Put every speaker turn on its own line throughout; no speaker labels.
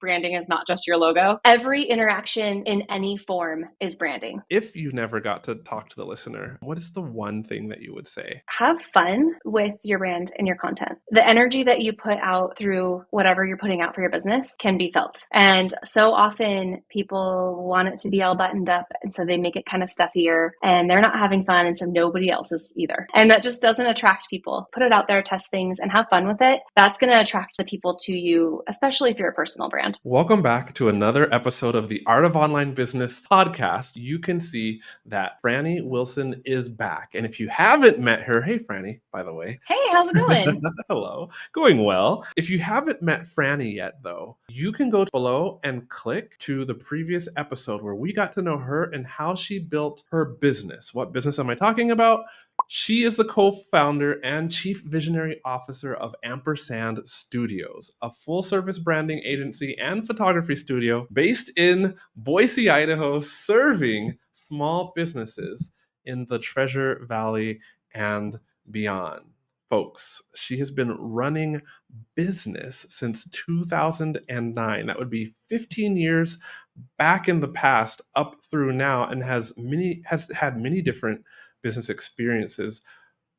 branding is not just your logo. Every interaction in any form is branding.
If you never got to talk to the listener, what is the one thing that you would say?
Have fun with your brand and your content. The energy that you put out through whatever you're putting out for your business can be felt. And so often people want it to be all buttoned up. And so they make it kind of stuffier and they're not having fun. And so nobody else is either. And that just doesn't attract people. Put it out there, test things, and have fun with it. That's going to attract the people to you, especially if you're a personal brand.
Welcome back to another episode of the Art of Online Business podcast. You can see that Frannie Wilson is back. And if you haven't met her, hey, Frannie, by the way.
Hey, how's it going?
Hello. Going well. If you haven't met Frannie yet, though, you can go below and click to the previous episode where we got to know her and how she built her business. What business am I talking about? She is the co-founder and chief visionary officer of Ampersand Studios, a full-service branding agency and photography studio based in Boise, Idaho, serving small businesses in the Treasure Valley and beyond. Folks, she has been running business since 2009. That would be 15 years back in the past up through now, and has had many different business experiences,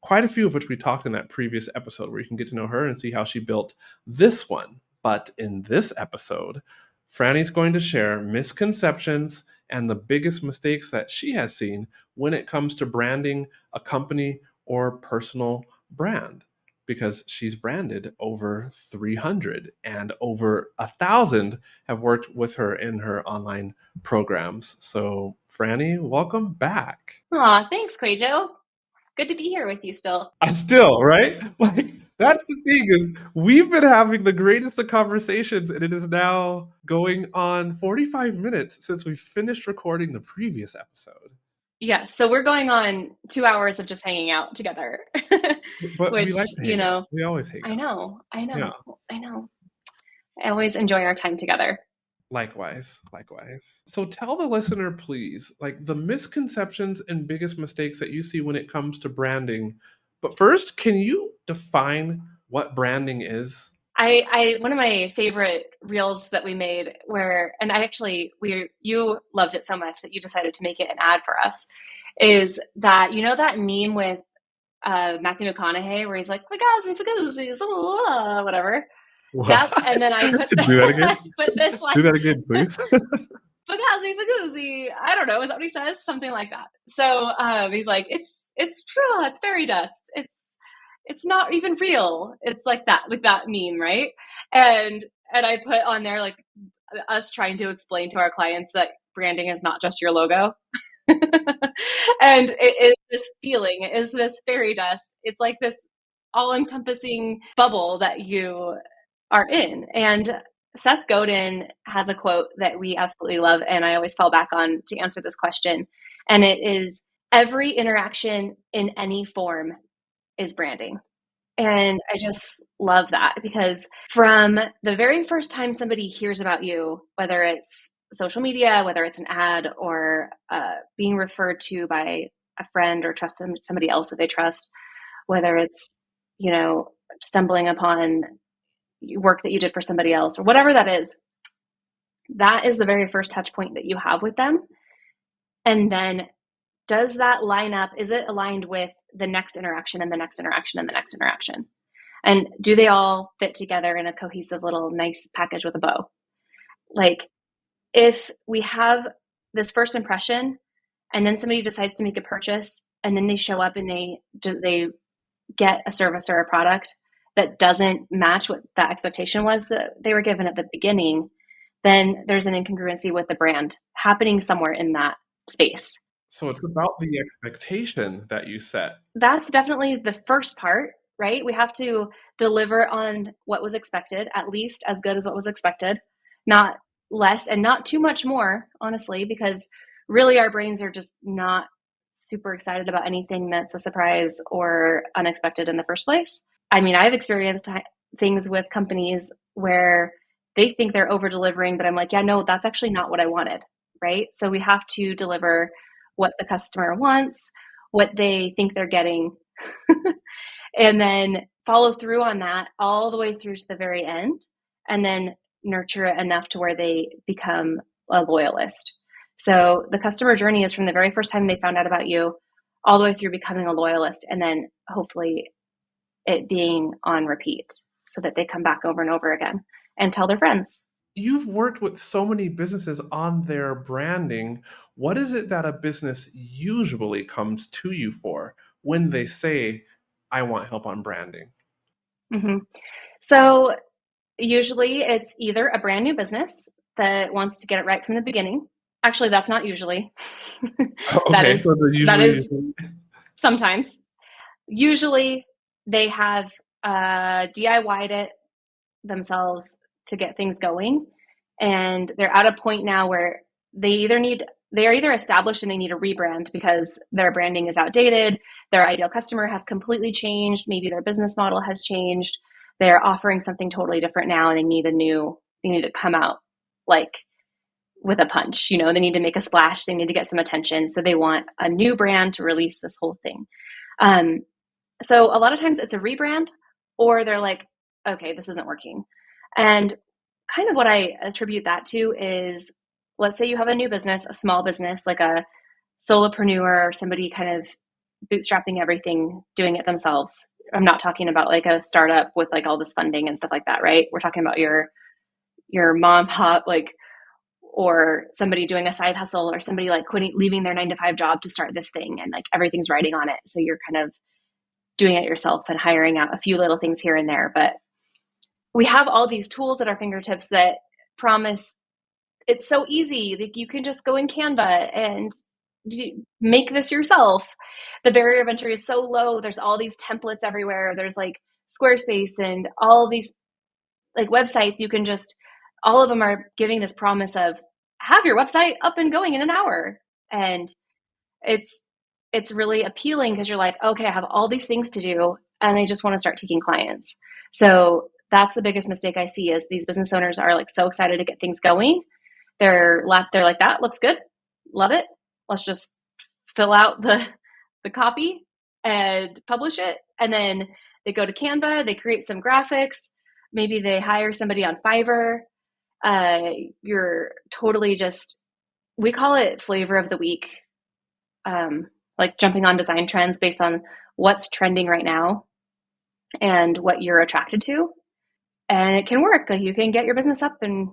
quite a few of which we talked in that previous episode, where you can get to know her and see how she built this one. But in this episode, Frannie's going to share misconceptions and the biggest mistakes that she has seen when it comes to branding a company or personal brand, because she's branded over 300 and over 1,000 have worked with her in her online programs. So Frannie, welcome back.
Aw, thanks, QUÄY.jo. Good to be here with you still.
Still, right? Like, that's the thing, is we've been having the greatest of conversations, and it is now going on 45 minutes since we finished recording the previous episode.
Yeah, so we're going on 2 hours of just hanging out together.
But
Which,
we like to hang out. We always hang out.
I know.
Yeah.
I always enjoy our time together.
Likewise. So tell the listener, please, like the misconceptions and biggest mistakes that you see when it comes to branding. But first, can you define what branding is?
I one of my favorite reels that we made you loved it so much that you decided to make it an ad for us, is that, you know, that meme with Matthew McConaughey where he's like, Fugazi, whatever. That, and then I put
Do that again.
put this like
Do that again, please.
Fugazi. I don't know. Is that what he says? Something like that. So he's like, it's true. It's fairy dust. It's not even real. It's like that meme, right? And I put on there like us trying to explain to our clients that branding is not just your logo. And it is this feeling, it is this fairy dust. It's like this all-encompassing bubble that you are in. And Seth Godin has a quote that we absolutely love, and I always fall back on to answer this question. And it is, every interaction in any form is branding. And I just love that, because from the very first time somebody hears about you, whether it's social media, whether it's an ad, or being referred to by a friend or trust somebody else that they trust, whether it's, you know, stumbling upon work that you did for somebody else or whatever that is the very first touch point that you have with them. And then does that line up? Is it aligned with the next interaction and the next interaction and the next interaction? And do they all fit together in a cohesive little nice package with a bow? Like, if we have this first impression and then somebody decides to make a purchase and then they show up and they get a service or a product that doesn't match what that expectation was that they were given at the beginning, then there's an incongruency with the brand happening somewhere in that space.
So it's about the expectation that you set.
That's definitely the first part, right? We have to deliver on what was expected, at least as good as what was expected, not less and not too much more, honestly, because really our brains are just not super excited about anything that's a surprise or unexpected in the first place. I mean, I've experienced things with companies where they think they're over delivering, but I'm like, yeah, no, that's actually not what I wanted, right? So we have to deliver what the customer wants, what they think they're getting, and then follow through on that all the way through to the very end. And then nurture it enough to where they become a loyalist. So the customer journey is from the very first time they found out about you all the way through becoming a loyalist, and then hopefully it being on repeat so that they come back over and over again and tell their friends.
You've worked with so many businesses on their branding. What is it that a business usually comes to you for when they say, I want help on branding?
Mm-hmm. So usually it's either a brand new business that wants to get it right from the beginning. Actually, that's not usually. that
Okay,
is
so they're
that
usually
is sometimes. Usually they have DIY'd it themselves to get things going, and they're at a point now where they are either established and they need a rebrand because their branding is outdated, their ideal customer has completely changed, maybe their business model has changed, they're offering something totally different now, and they need to come out like with a punch. They need to make a splash, they need to get some attention, so they want a new brand to release this whole thing. So a lot of times it's a rebrand, or they're like, okay, this isn't working. And kind of what I attribute that to is, let's say you have a new business, a small business, like a solopreneur or somebody kind of bootstrapping everything, doing it themselves. I'm not talking about like a startup with like all this funding and stuff like that, right? We're talking about your mom pop, like, or somebody doing a side hustle, or somebody like leaving their 9 to 5 job to start this thing, and like everything's riding on it. So you're kind of doing it yourself and hiring out a few little things here and there. But we have all these tools at our fingertips that promise it's so easy. Like, you can just go in Canva and make this yourself. The barrier of entry is so low. There's all these templates everywhere. There's like Squarespace and all these like websites. You can just, all of them are giving this promise of have your website up and going in an hour. And it's really appealing because you're like, okay, I have all these things to do and I just want to start taking clients. So that's the biggest mistake I see, is these business owners are like so excited to get things going. They're like, that looks good. Love it. Let's just fill out the copy and publish it. And then they go to Canva, they create some graphics. Maybe they hire somebody on Fiverr. You're totally just, we call it flavor of the week. Like jumping on design trends based on what's trending right now and what you're attracted to. And it can work. Like, you can get your business up and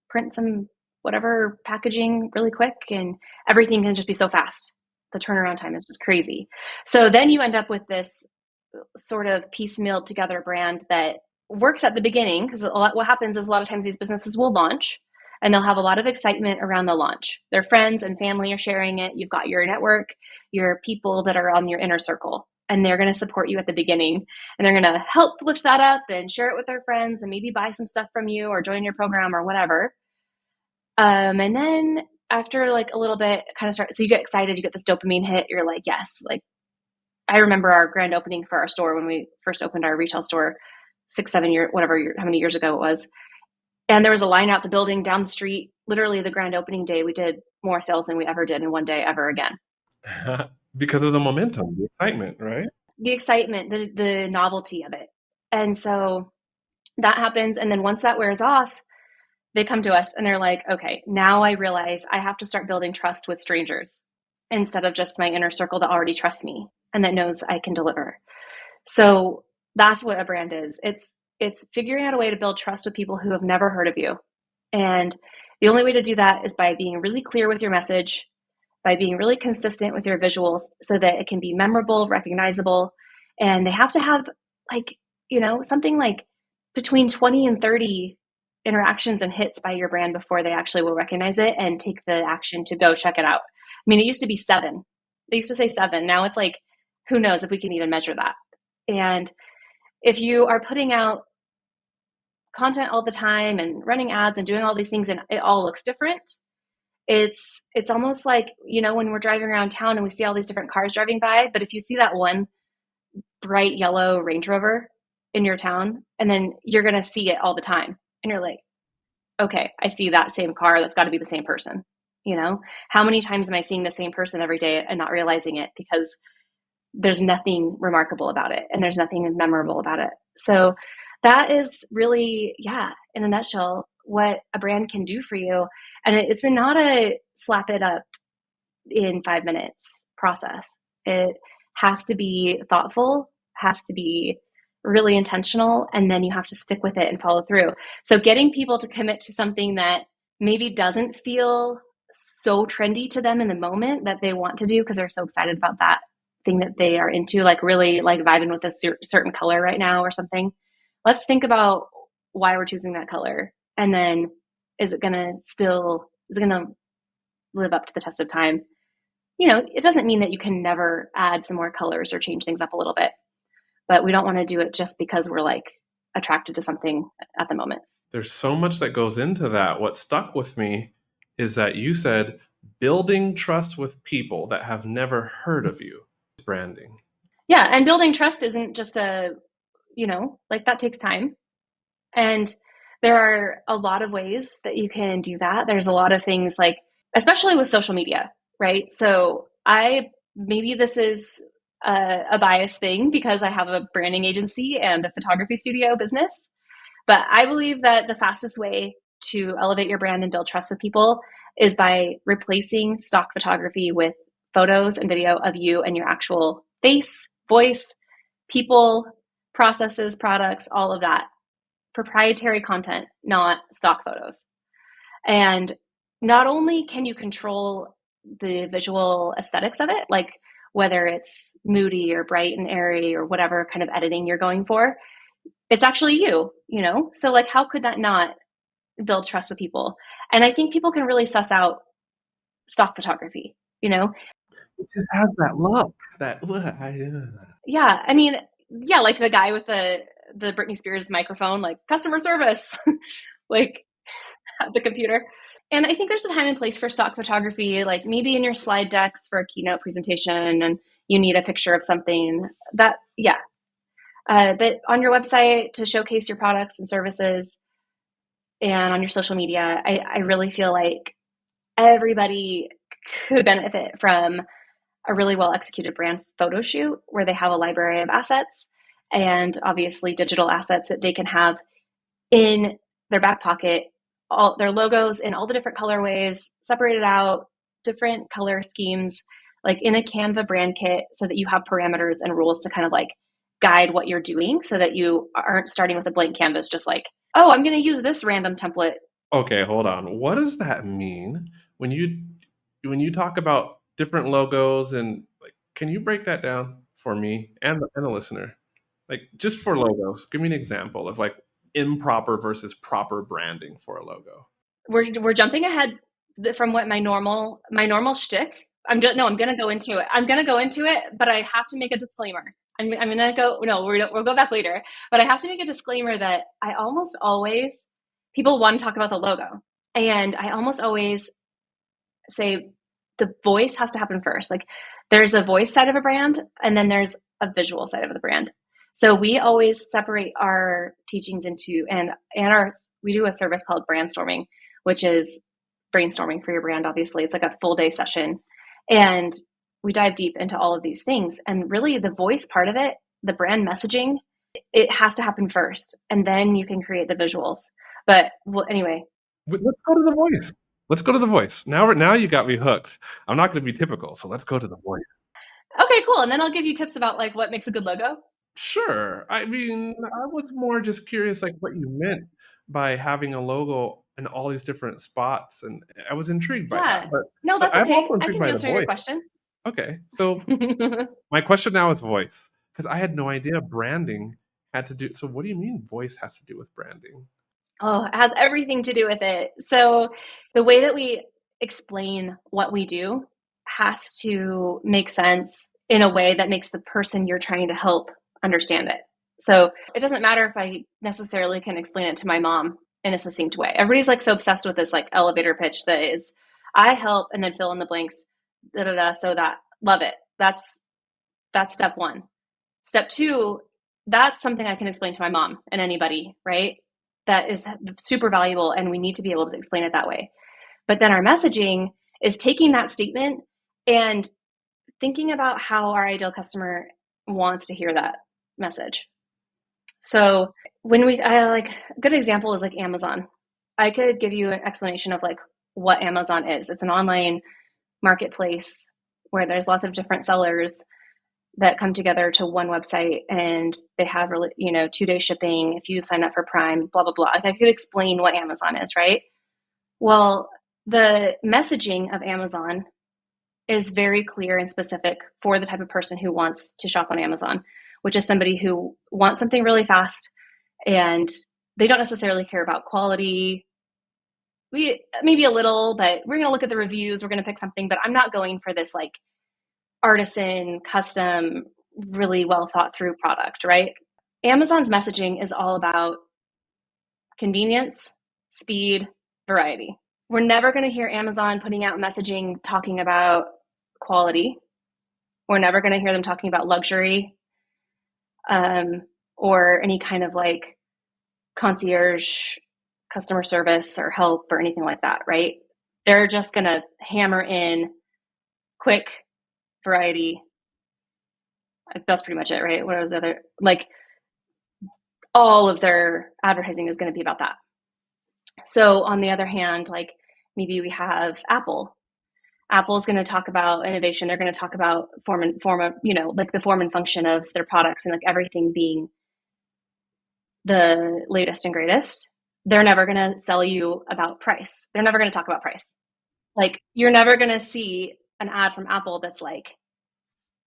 print some whatever packaging really quick, and everything can just be so fast. The turnaround time is just crazy. So then you end up with this sort of piecemealed together brand that works at the beginning, because what happens is a lot of times these businesses will launch and they'll have a lot of excitement around the launch. Their friends and family are sharing it. You've got your network, your people that are on your inner circle, and they're going to support you at the beginning, and they're going to help lift that up and share it with their friends and maybe buy some stuff from you or join your program or whatever. And then after like a little bit, kind of so you get excited, you get this dopamine hit. You're like, yes, like, I remember our grand opening for our store when we first opened our retail store 6, 7 years, how many years ago it was. And there was a line out the building down the street. Literally the grand opening day, we did more sales than we ever did in one day ever again.
Because of the momentum, the excitement, right?
The excitement, the novelty of it. And so that happens. And then once that wears off, they come to us and they're like, okay, now I realize I have to start building trust with strangers instead of just my inner circle that already trusts me and that knows I can deliver. So that's what a brand is. It's figuring out a way to build trust with people who have never heard of you. And the only way to do that is by being really clear with your message, by being really consistent with your visuals so that it can be memorable, recognizable. And they have to have like, something like between 20 and 30 interactions and hits by your brand before they actually will recognize it and take the action to go check it out. I mean, it used to be 7. They used to say 7. Now it's like, who knows if we can even measure that. And if you are putting out content all the time and running ads and doing all these things and it all looks different, it's almost like, when we're driving around town and we see all these different cars driving by, but if you see that one bright yellow Range Rover in your town, and then you're going to see it all the time, and you're like, okay, I see that same car, that's got to be the same person. How many times am I seeing the same person every day and not realizing it because there's nothing remarkable about it and there's nothing memorable about it. So that is really, in a nutshell, what a brand can do for you. And it's not a slap it up in 5 minutes process. It has to be thoughtful, has to be really intentional, and then you have to stick with it and follow through. So getting people to commit to something that maybe doesn't feel so trendy to them in the moment that they want to do because they're so excited about that thing that they are into, like really like vibing with a certain color right now or something. Let's think about why we're choosing that color. And then is it going to live up to the test of time? It doesn't mean that you can never add some more colors or change things up a little bit, but we don't want to do it just because we're like attracted to something at the moment.
There's so much that goes into that. What stuck with me is that you said building trust with people that have never heard of you. Branding.
Yeah. And building trust isn't just like that takes time. And there are a lot of ways that you can do that. There's a lot of things like, especially with social media, right? So maybe this is a biased thing because I have a branding agency and a photography studio business, but I believe that the fastest way to elevate your brand and build trust with people is by replacing stock photography with photos and video of you and your actual face, voice, people, processes, products, all of that. Proprietary content, not stock photos. And not only can you control the visual aesthetics of it, like whether it's moody or bright and airy or whatever kind of editing you're going for, it's actually you. So like, how could that not build trust with people? And I think people can really suss out stock photography.
It just has that look.
Yeah. I mean, yeah, like the guy with the Britney Spears microphone, like customer service, like at the computer. And I think there's a time and place for stock photography, like maybe in your slide decks for a keynote presentation and you need a picture of something that, yeah. But on your website to showcase your products and services and on your social media, I really feel like everybody could benefit from a really well executed brand photo shoot where they have a library of assets and obviously digital assets that they can have in their back pocket, all their logos in all the different colorways, separated out, different color schemes, like in a Canva brand kit so that you have parameters and rules to kind of like guide what you're doing so that you aren't starting with a blank canvas, just like, oh, I'm going to use this random template.
Okay, hold on. What does that mean when you talk about different logos and like can you break that down for me and the listener? Like just for logos, give me an example of like improper versus proper branding for a logo.
We're jumping ahead from what my normal shtick. I'm going to go into it. I'm going to go into it, but I have to make a disclaimer. I'm going to go. No, we'll go back later. But I have to make a disclaimer that I almost always people want to talk about the logo, and I almost always say the voice has to happen first. Like there's a voice side of a brand, and then there's a visual side of the brand. So we always separate our teachings into we do a service called Brandstorming, which is brainstorming for your brand. Obviously, it's like a full day session, and we dive deep into all of these things. And really, the voice part of it, the brand messaging, it has to happen first, and then you can create the visuals. But anyway,
Let's go to the voice. Let's go to the voice. Now you got me hooked. I'm not going to be typical, so let's go to the voice.
Okay, cool. And then I'll give you tips about like what makes a good logo.
Sure. I mean, I was more just curious, like what you meant by having a logo in all these different spots, and I was intrigued by that.
Yeah. No,
But
that's
I'm
okay.
also
I
intrigued
can
by the
answer your
voice.
question.
Okay, so my question now is voice, because I had no idea branding had to do. So, what do you mean voice has to do with branding?
Oh, it has everything to do with it. So the way that we explain what we do has to make sense in a way that makes the person you're trying to help understand it. So it doesn't matter if I necessarily can explain it to my mom in a succinct way. Everybody's like so obsessed with this like elevator pitch that is, I help and then fill in the blanks, da da da. So that love it. That's step one. Step two, that's something I can explain to my mom and anybody, right? That is super valuable, and we need to be able to explain it that way. But then our messaging is taking that statement and thinking about how our ideal customer wants to hear that message. So when a good example is like Amazon. I could give you an explanation of like what Amazon is. It's an online marketplace where there's lots of different sellers that come together to one website, and they have, really, 2-day shipping if you sign up for Prime, blah, blah, blah. Like, I could explain what Amazon is, right? Well, the messaging of Amazon is very clear and specific for the type of person who wants to shop on Amazon, which is somebody who wants something really fast, and they don't necessarily care about quality. We maybe a little, but we're going to look at the reviews. We're going to pick something, but I'm not going for this like artisan, custom, really well thought through product, right? Amazon's messaging is all about convenience, speed, variety. We're never going to hear Amazon putting out messaging talking about quality. We're never going to hear them talking about luxury, or any kind of like concierge customer service or help or anything like that, right? They're just going to hammer in quick, variety. That's pretty much it, right? What was the other, like, all of their advertising is going to be about that. So on the other hand, like, maybe we have Apple. Apple's going to talk about innovation. They're going to talk about like the form and function of their products, and like everything being the latest and greatest. They're never going to sell you about price. They're never going to talk about price. Like, you're never going to see an ad from Apple that's like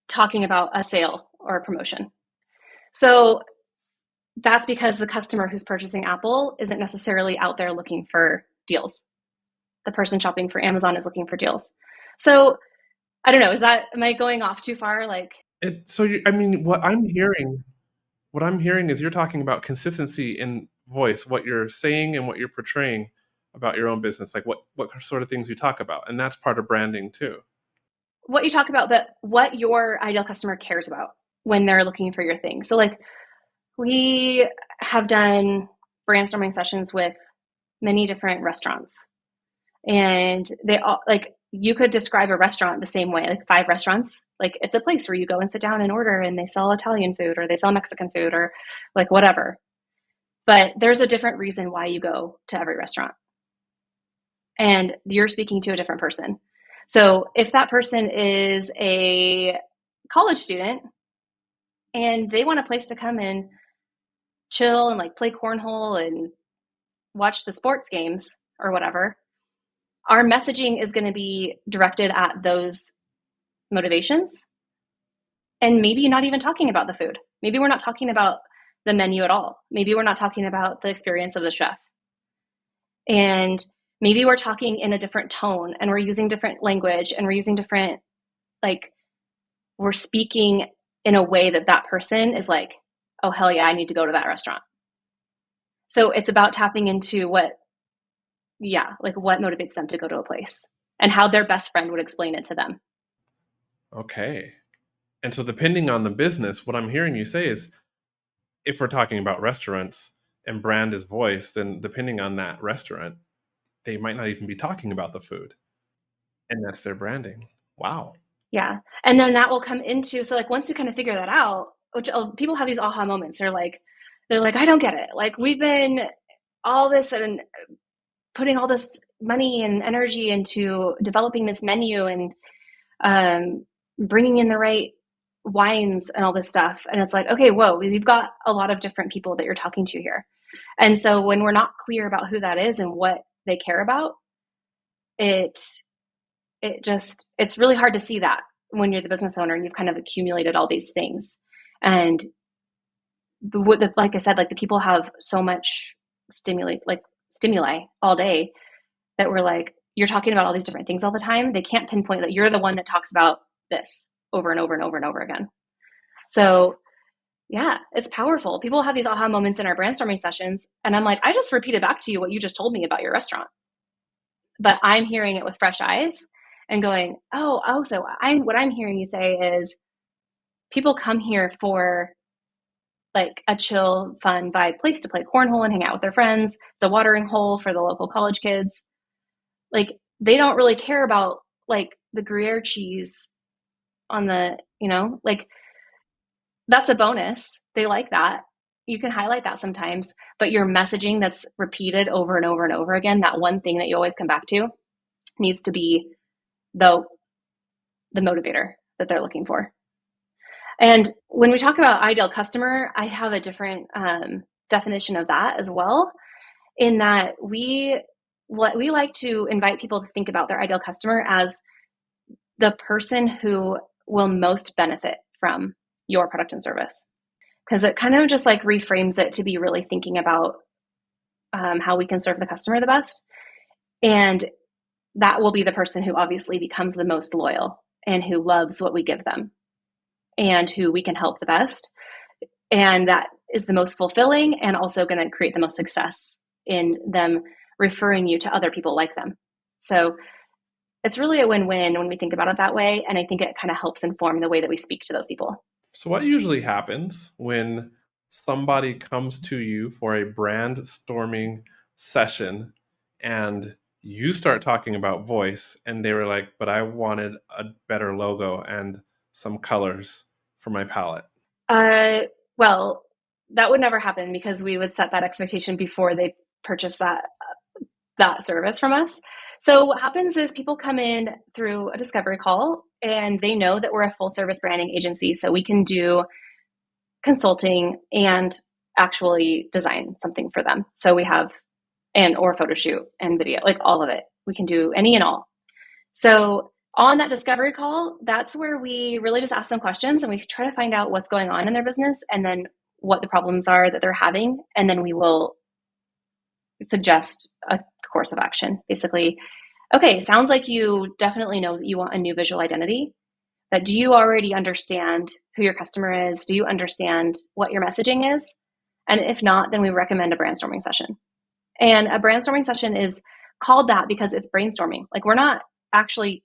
talking about a sale or a promotion. So that's because the customer who's purchasing Apple isn't necessarily out there looking for deals. The person shopping for Amazon is looking for deals. So I don't know. Am I going off too far? Like,
I mean, what I'm hearing is you're talking about consistency in voice, what you're saying and what you're portraying about your own business, like what sort of things you talk about, and that's part of branding too.
what you talk about, but what your ideal customer cares about when they're looking for your thing. So like, we have done brainstorming sessions with many different restaurants, and they all, like, you could describe a restaurant the same way, like 5 restaurants. Like, it's a place where you go and sit down and order, and they sell Italian food or they sell Mexican food or like whatever. But there's a different reason why you go to every restaurant, and you're speaking to a different person. So if that person is a college student and they want a place to come and chill and like play cornhole and watch the sports games or whatever, our messaging is going to be directed at those motivations, and maybe not even talking about the food. Maybe we're not talking about the menu at all. Maybe we're not talking about the experience of the chef. And maybe we're talking in a different tone, and we're using different language, and we're using different, like, we're speaking in a way that that person is like, oh, hell yeah, I need to go to that restaurant. So it's about tapping into what motivates them to go to a place and how their best friend would explain it to them.
Okay. And so depending on the business, what I'm hearing you say is if we're talking about restaurants and brand is voice, then depending on that restaurant, they might not even be talking about the food. And that's their branding. Wow.
Yeah. And then that will come into, so like, once you kind of figure that out, which people have these aha moments. They're like, I don't get it. Like, we've been all this and putting all this money and energy into developing this menu and bringing in the right wines and all this stuff. And it's like, okay, whoa, you've got a lot of different people that you're talking to here. And so when we're not clear about who that is and what they care about, it's really hard to see that when you're the business owner and you've kind of accumulated all these things. And like I said, like, the people have so much stimuli all day that we're like, you're talking about all these different things all the time. They can't pinpoint that you're the one that talks about this over and over and over and over again. So yeah, it's powerful. People have these aha moments in our brainstorming sessions, and I'm like, I just repeated back to you what you just told me about your restaurant, but I'm hearing it with fresh eyes and going, so what I'm hearing you say is people come here for like a chill, fun vibe place to play cornhole and hang out with their friends. It's a watering hole for the local college kids. Like, they don't really care about like the Gruyere cheese on the, like, that's a bonus. They like that. you can highlight that sometimes, but your messaging that's repeated over and over and over again, that one thing that you always come back to, needs to be the motivator that they're looking for. And when we talk about ideal customer, I have a different definition of that as well, in that we like to invite people to think about their ideal customer as the person who will most benefit from your product and service. Because it kind of just like reframes it to be really thinking about how we can serve the customer the best. And that will be the person who obviously becomes the most loyal and who loves what we give them and who we can help the best. And that is the most fulfilling and also going to create the most success in them referring you to other people like them. So it's really a win-win when we think about it that way. And I think it kind of helps inform the way that we speak to those people.
So what usually happens when somebody comes to you for a brainstorming session and you start talking about voice and they were like, but I wanted a better logo and some colors for my palette?
Well, that would never happen because we would set that expectation before they purchase that service from us. So what happens is people come in through a discovery call and they know that we're a full service branding agency. So we can do consulting and actually design something for them. So we have or photo shoot and video, like all of it. We can do any and all. So on that discovery call, that's where we really just ask them questions and we try to find out what's going on in their business and then what the problems are that they're having. And then we will suggest a course of action. Basically, okay, sounds like you definitely know that you want a new visual identity, but do you already understand who your customer is? Do you understand what your messaging is? And if not, then we recommend a brainstorming session. And a brainstorming session is called that because it's brainstorming. Like we're not actually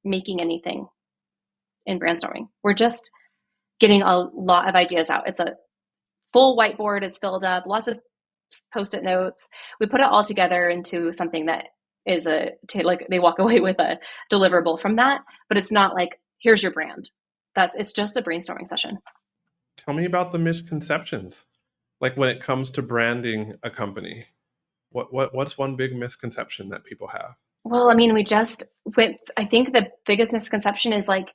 making anything in brainstorming. We're just getting a lot of ideas out. It's a full whiteboard is filled up, lots of Post-it notes. We put it all together into something that is like they walk away with a deliverable from that, but it's not like, here's your brand. It's just a brainstorming session.
Tell me about the misconceptions. Like when it comes to branding a company, what's one big misconception that people have?
Well, I mean, I think the biggest misconception is like,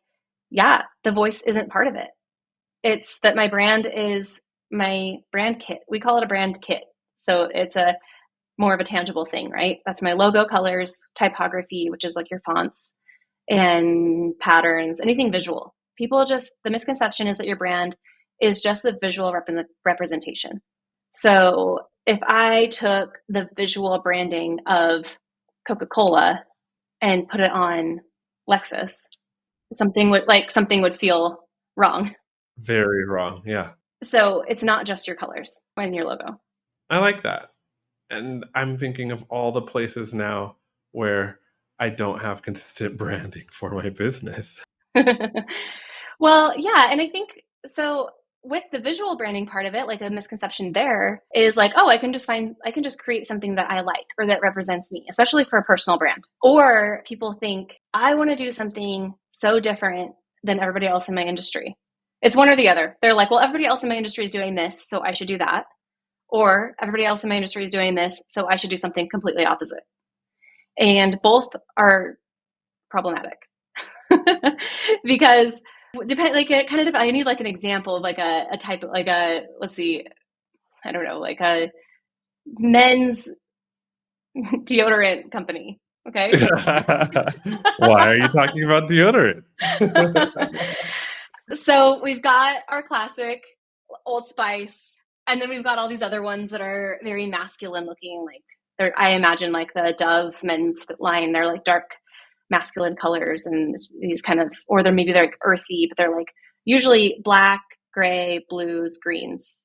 yeah, the voice isn't part of it. It's that my brand is my brand kit. We call it a brand kit. So it's more of a tangible thing, right? That's my logo, colors, typography, which is like your fonts and patterns, anything visual. The misconception is that your brand is just the visual representation. So if I took the visual branding of Coca-Cola and put it on Lexus, something would feel wrong.
Very wrong, yeah.
So it's not just your colors and your logo.
I like that. And I'm thinking of all the places now where I don't have consistent branding for my business.
Well, yeah. And I think so with the visual branding part of it, like a misconception there is like, oh, I can just create something that I like or that represents me, especially for a personal brand. Or people think I want to do something so different than everybody else in my industry. It's one or the other. They're like, well, everybody else in my industry is doing this, so I should do that. Or everybody else in my industry is doing this, so I should do something completely opposite. And both are problematic because I need like an example of like a type of like let's see, I don't know, like a men's deodorant company. Okay.
Why are you talking about deodorant?
So we've got our classic Old Spice, and then we've got all these other ones that are very masculine looking. Like I imagine like the Dove men's line. They're like dark masculine colors and these kind of, or they're like earthy, but they're like usually black, gray, blues, greens.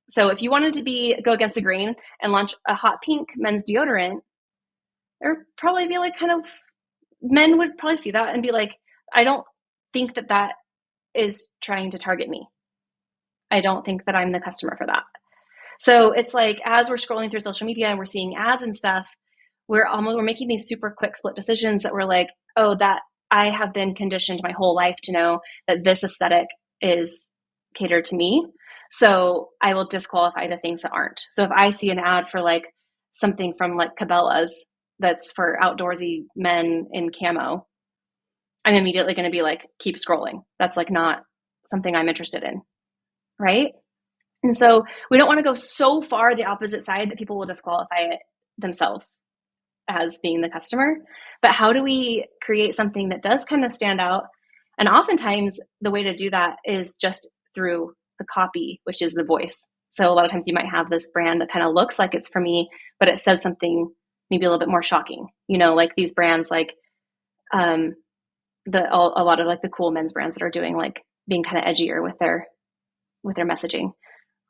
So if you wanted to go against the grain and launch a hot pink men's deodorant, there'd probably be like men would probably see that and be like, I don't think that is trying to target me. I don't think that I'm the customer for that. So it's like, as we're scrolling through social media and we're seeing ads and stuff, we're making these super quick split decisions that we're like, oh, that I have been conditioned my whole life to know that this aesthetic is catered to me. So I will disqualify the things that aren't. So if I see an ad for like something from like Cabela's that's for outdoorsy men in camo, I'm immediately going to be like, keep scrolling. That's like not something I'm interested in. Right. And so we don't want to go so far the opposite side that people will disqualify it themselves as being the customer. But how do we create something that does kind of stand out? And oftentimes the way to do that is just through the copy, which is the voice. So a lot of times you might have this brand that kind of looks like it's for me, but it says something maybe a little bit more shocking. You know, like these brands like a lot of like the cool men's brands that are doing like being kind of edgier with their messaging.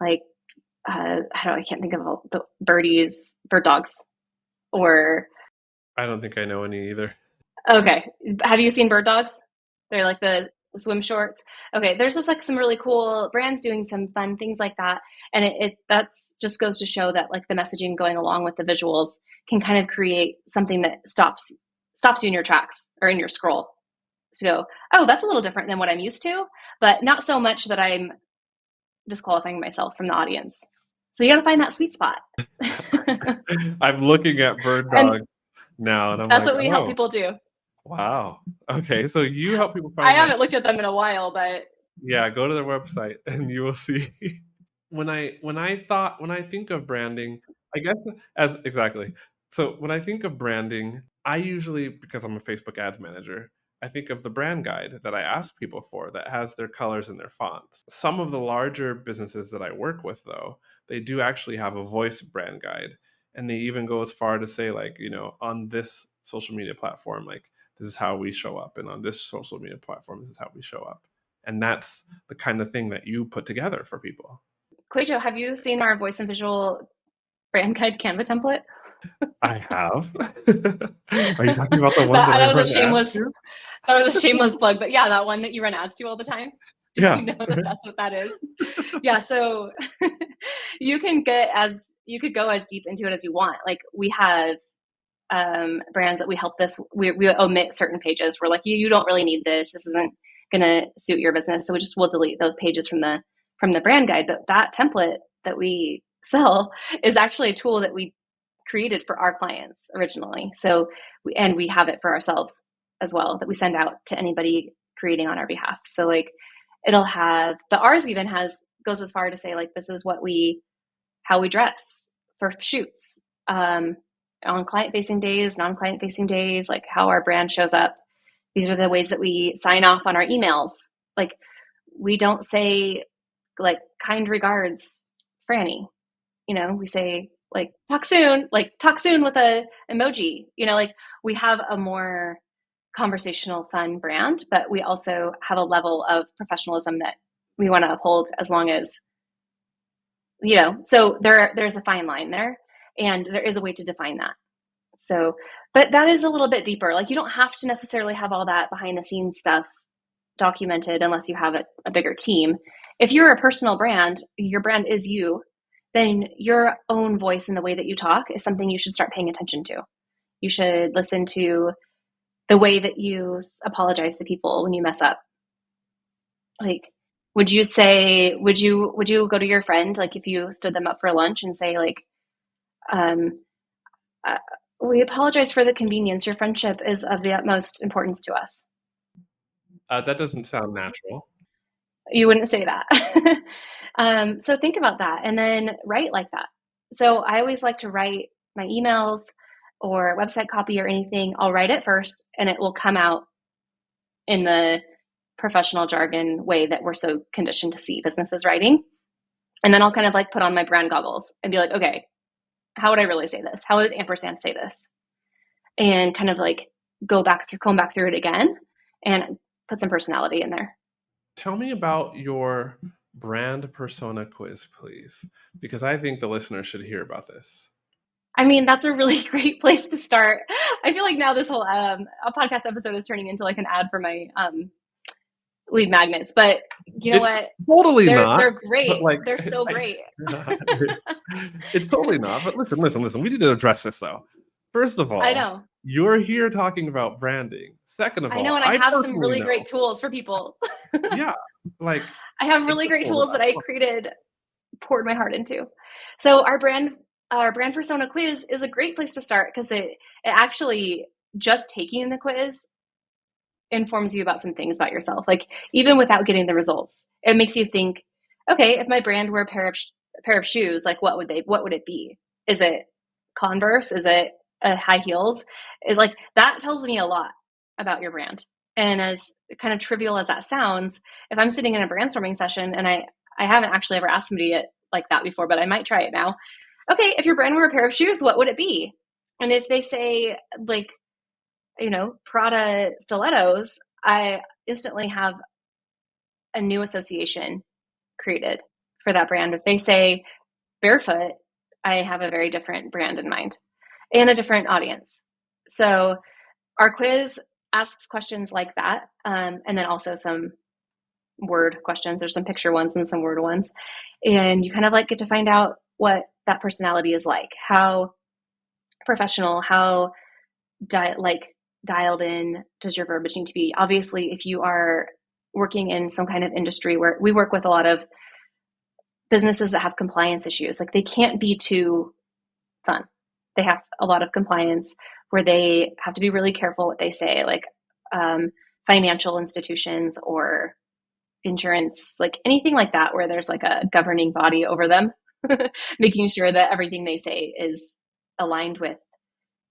Like I can't think of all the bird dogs, or
I don't think I know any either.
okay. Have you seen bird dogs? They're like the swim shorts. Okay, there's just like some really cool brands doing some fun things like that, and it that's just goes to show that like the messaging going along with the visuals can kind of create something that stops you in your tracks or in your scroll. To go, oh, that's a little different than what I'm used to, but not so much that I'm disqualifying myself from the audience. So you got to find that sweet spot.
I'm looking at bird
And
dog now, and I'm
that's
like,
what we help
oh,
people do.
wow. Okay, so you help people
I
find that.
haven't looked at them in a while, but
Yeah, go to their website and you will see. When I think of branding, I guess as exactly. So when I think of branding, I usually, because I'm a Facebook ads manager, I think of the brand guide that I ask people for that has their colors and their fonts. Some of the larger businesses that I work with, though, they do actually have a voice brand guide. And they even go as far to say, like, on this social media platform, like, this is how we show up. And on this social media platform, this is how we show up. And that's the kind of thing that you put together for people.
QUÄY.jo, have you seen our voice and visual brand guide Canva template?
I have. Are you talking about the one that I
That was a
run ads
shameless
to?
plug, but yeah, that one that you run ads to all the time. Did
Yeah.
you know that that's what that is? Yeah, so you could go as deep into it as you want. Like we have brands that we help we omit certain pages. We're like, you don't really need this. This isn't gonna suit your business. So we'll delete those pages from the brand guide. But that template that we sell is actually a tool that we created for our clients originally. So we have it for ourselves as well, that we send out to anybody creating on our behalf. So like it'll have, but ours even goes as far to say like, this is how we dress for shoots, on client facing days, non-client facing days, like how our brand shows up. These are the ways that we sign off on our emails. Like we don't say like kind regards, Frannie. We say like talk soon with a emoji. Like we have a more conversational, fun brand, but we also have a level of professionalism that we want to uphold as long as, so there's a fine line there, and there is a way to define that. So, but that is a little bit deeper. Like you don't have to necessarily have all that behind the scenes stuff documented unless you have a bigger team. If you're a personal brand, your brand is you, then your own voice and the way that you talk is something you should start paying attention to. You should listen to the way that you apologize to people when you mess up. Like, would you go to your friend, like if you stood them up for lunch and say like, um, we apologize for the convenience. Your friendship is of the utmost importance to us.
That doesn't sound natural.
You wouldn't say that. So think about that and then write like that. So I always like to write my emails or website copy or anything. I'll write it first and it will come out in the professional jargon way that we're so conditioned to see businesses writing. And then I'll kind of like put on my brand goggles and be like, okay, how would I really say this? How would Ampersand say this? And kind of like comb back through it again and put some personality in there.
Tell me about your brand persona quiz, please, because I think the listener should hear about this.
I mean, that's a really great place to start. I feel like now this whole a podcast episode is turning into like an ad for my lead magnets, but you know what?
Totally not.
They're great.
Like,
they're so great.
It's totally not. But listen. We need to address this though. First of all,
I know
you're here talking about branding. Second of all,
I know, and I have some really great tools for people.
Yeah, like
I have really great tools that I created poured my heart into. So our brand persona quiz is a great place to start because it actually, just taking the quiz informs you about some things about yourself. Like, even without getting the results, it makes you think, okay, if my brand were a pair of shoes, like what would it be? Is it Converse? Is it high heels? Like, that tells me a lot about your brand. And as kind of trivial as that sounds, if I'm sitting in a brainstorming session, and I haven't actually ever asked somebody it like that before, but I might try it now. Okay, if your brand were a pair of shoes, what would it be? And if they say, like, Prada stilettos, I instantly have a new association created for that brand. If they say barefoot, I have a very different brand in mind and a different audience. So our quiz asks questions like that, and then also some word questions. There's some picture ones and some word ones. And you kind of like get to find out what that personality is like, how professional, how dialed in does your verbiage need to be. Obviously, if you are working in some kind of industry, where we work with a lot of businesses that have compliance issues, like, they can't be too fun. They have a lot of compliance where they have to be really careful what they say, like financial institutions or insurance, like anything like that, where there's like a governing body over them, making sure that everything they say is aligned with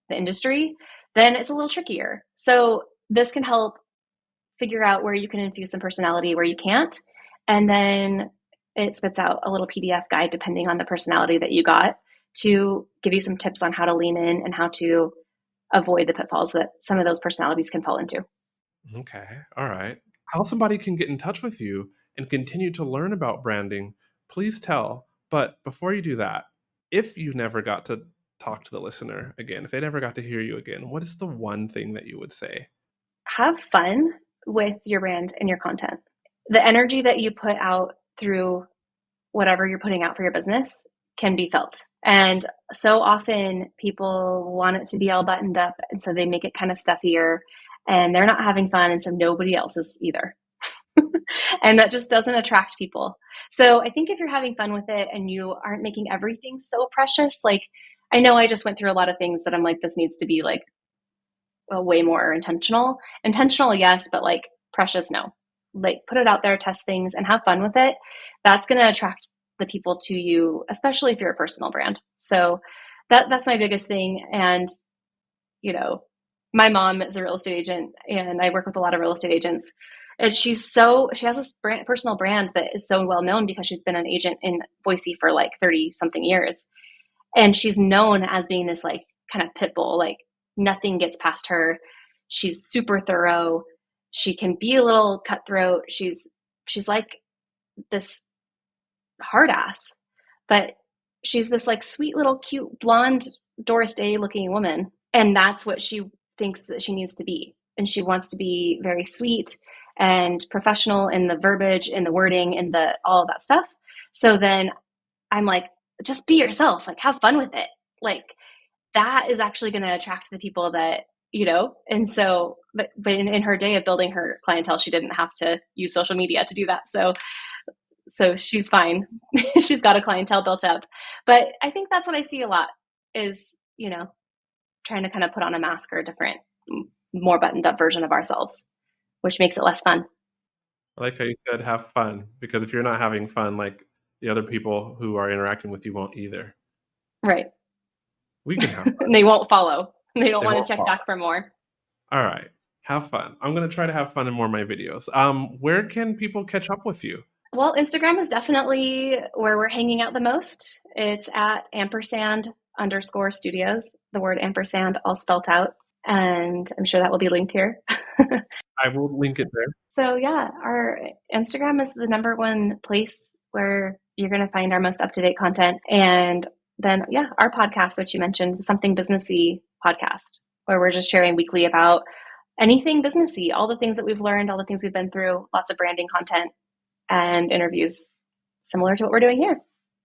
the industry, then it's a little trickier. So this can help figure out where you can infuse some personality, where you can't. And then it spits out a little PDF guide, depending on the personality that you got, to give you some tips on how to lean in and how to avoid the pitfalls that some of those personalities can fall into.
Okay. All right. How somebody can get in touch with you and continue to learn about branding, please tell. But before you do that, if you never got to talk to the listener again, if they never got to hear you again, what is the one thing that you would say?
Have fun with your brand and your content. The energy that you put out through whatever you're putting out for your business can be felt. And so often people want it to be all buttoned up, and so they make it kind of stuffier, and they're not having fun, and so nobody else is either. And that just doesn't attract people. So I think if you're having fun with it and you aren't making everything so precious, like, I know I just went through a lot of things that I'm like, this needs to be like way more intentional. Intentional, yes, but like precious, no. Like, put it out there, test things, and have fun with it. That's going to attract the people to you, especially if you're a personal brand. So that's my biggest thing. And, my mom is a real estate agent, and I work with a lot of real estate agents. And she has this personal brand that is so well known because she's been an agent in Boise for like 30 something years. And she's known as being this like kind of pit bull, like nothing gets past her. She's super thorough. She can be a little cutthroat. She's like this hard ass, but she's this like sweet little cute blonde Doris Day looking woman. And that's what she thinks that she needs to be. And she wants to be very sweet and professional in the verbiage, in the wording, in the all of that stuff. So then I'm like, just be yourself, like have fun with it. Like, that is actually going to attract the people that, and so, but in her day of building her clientele, she didn't have to use social media to do that. So she's fine. She's got a clientele built up. But I think that's what I see a lot is, trying to kind of put on a mask or a different, more buttoned up version of ourselves, which makes it less fun.
I like how you said have fun, because if you're not having fun, like, the other people who are interacting with you won't either.
Right.
We can have fun.
And they won't follow. They don't want
won't
to check
follow.
back for more.
All right. Have fun. I'm going to try to have fun in more of my videos. Where can people catch up with you?
Well, Instagram is definitely where we're hanging out the most. It's at Ampersand_Studios, the word ampersand all spelt out. And I'm sure that will be linked here.
I will link it there.
So yeah, our Instagram is the number one place where you're going to find our most up-to-date content. And then, yeah, our podcast, which you mentioned, the Something Businessy podcast, where we're just sharing weekly about anything businessy, all the things that we've learned, all the things we've been through, lots of branding content and interviews similar to what we're doing here.